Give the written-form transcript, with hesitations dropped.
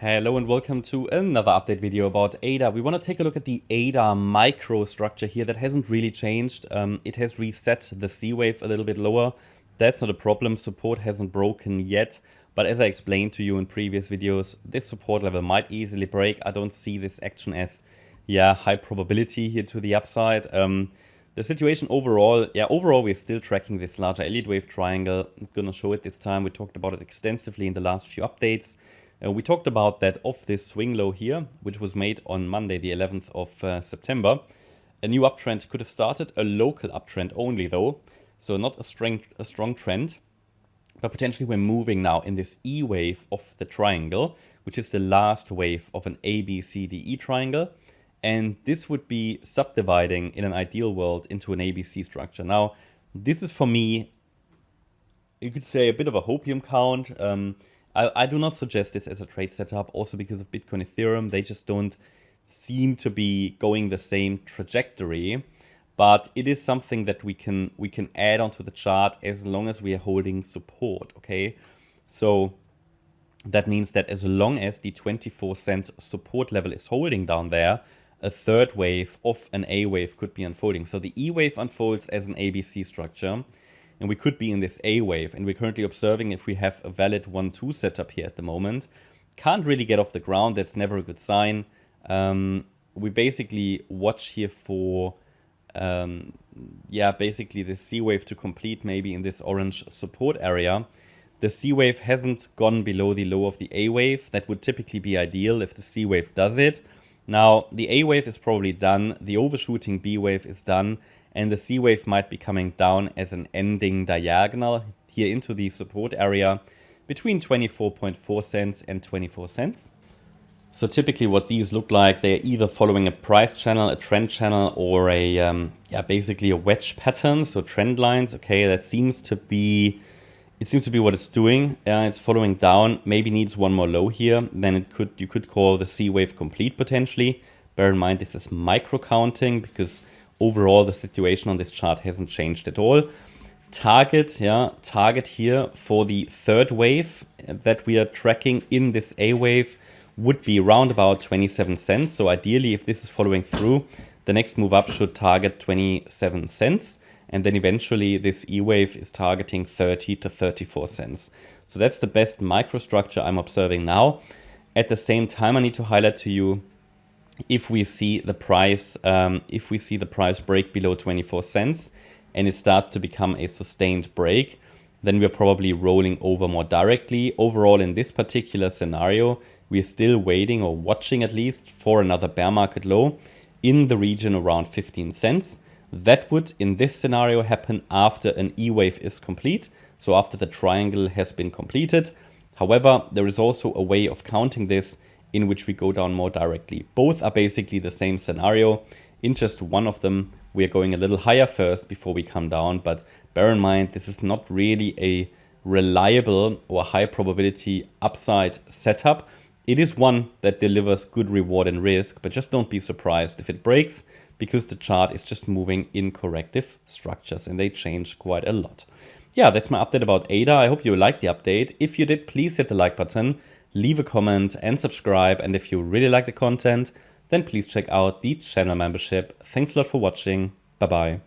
Hello and welcome to another update video about ADA. We want to take a look at the ADA microstructure here that hasn't really changed. It has reset the C wave a little bit lower. That's not a problem. Support hasn't broken yet. But as I explained to you in previous videos, this support level might easily break. I don't see this action as high probability here to the upside. The situation overall, we're still tracking this larger Elliott wave triangle. I'm going to show it this time. We talked about it extensively in the last few updates. We talked about that off this swing low here, which was made on Monday, the 11th of September. A new uptrend could have started, a local uptrend only though, so not a strong trend. But potentially we're moving now in this E wave of the triangle, which is the last wave of an ABCDE triangle. And this would be subdividing in an ideal world into an ABC structure. Now, this is for me, you could say a bit of a hopium count. I do not suggest this as a trade setup, also because of Bitcoin, Ethereum. They just don't seem to be going the same trajectory. But it is something that we can add onto the chart as long as we are holding support, okay? So that means that as long as the 24-cent support level is holding down there, a third wave of an A wave could be unfolding. So the E wave unfolds as an ABC structure. And we could be in this A wave, and we're currently observing if we have a valid 1-2 setup here at the moment. Can't really get off the ground, that's never a good sign. We basically watch here for, basically the C wave to complete maybe in this orange support area. The C wave hasn't gone below the low of the A wave. That would typically be ideal if the C wave does it. Now, the A wave is probably done, the overshooting B wave is done, and the C wave might be coming down as an ending diagonal here into the support area between 24.4 cents and 24 cents. So typically what these look like, they're either following a price channel, a trend channel, or a basically a wedge pattern, so trend lines. Okay, that seems to be, it seems to be what it's doing. It's following down, maybe needs one more low here. Then you could call the C wave complete potentially. Bear in mind this is micro counting because overall the situation on this chart hasn't changed at all. Target here for the third wave that we are tracking in this A wave would be around about 27 cents. So ideally, if this is following through, the next move up should target 27 cents. And then eventually this E wave is targeting 30 to 34 cents. So that's the best microstructure I'm observing now. At the same time, I need to highlight to you, if we see the price break below 24 cents and it starts to become a sustained break, then we're probably rolling over more directly. Overall, in this particular scenario, we're still waiting or watching at least for another bear market low in the region around 15 cents. That would, in this scenario, happen after an E wave is complete. So after the triangle has been completed. However, there is also a way of counting this in which we go down more directly. Both are basically the same scenario. In just one of them, we are going a little higher first before we come down. But bear in mind, this is not really a reliable or high probability upside setup. It is one that delivers good reward and risk, but just don't be surprised if it breaks because the chart is just moving in corrective structures and they change quite a lot. Yeah, that's my update about ADA. I hope you liked the update. If you did, please hit the like button, leave a comment and subscribe. And if you really like the content, then please check out the channel membership. Thanks a lot for watching. Bye-bye.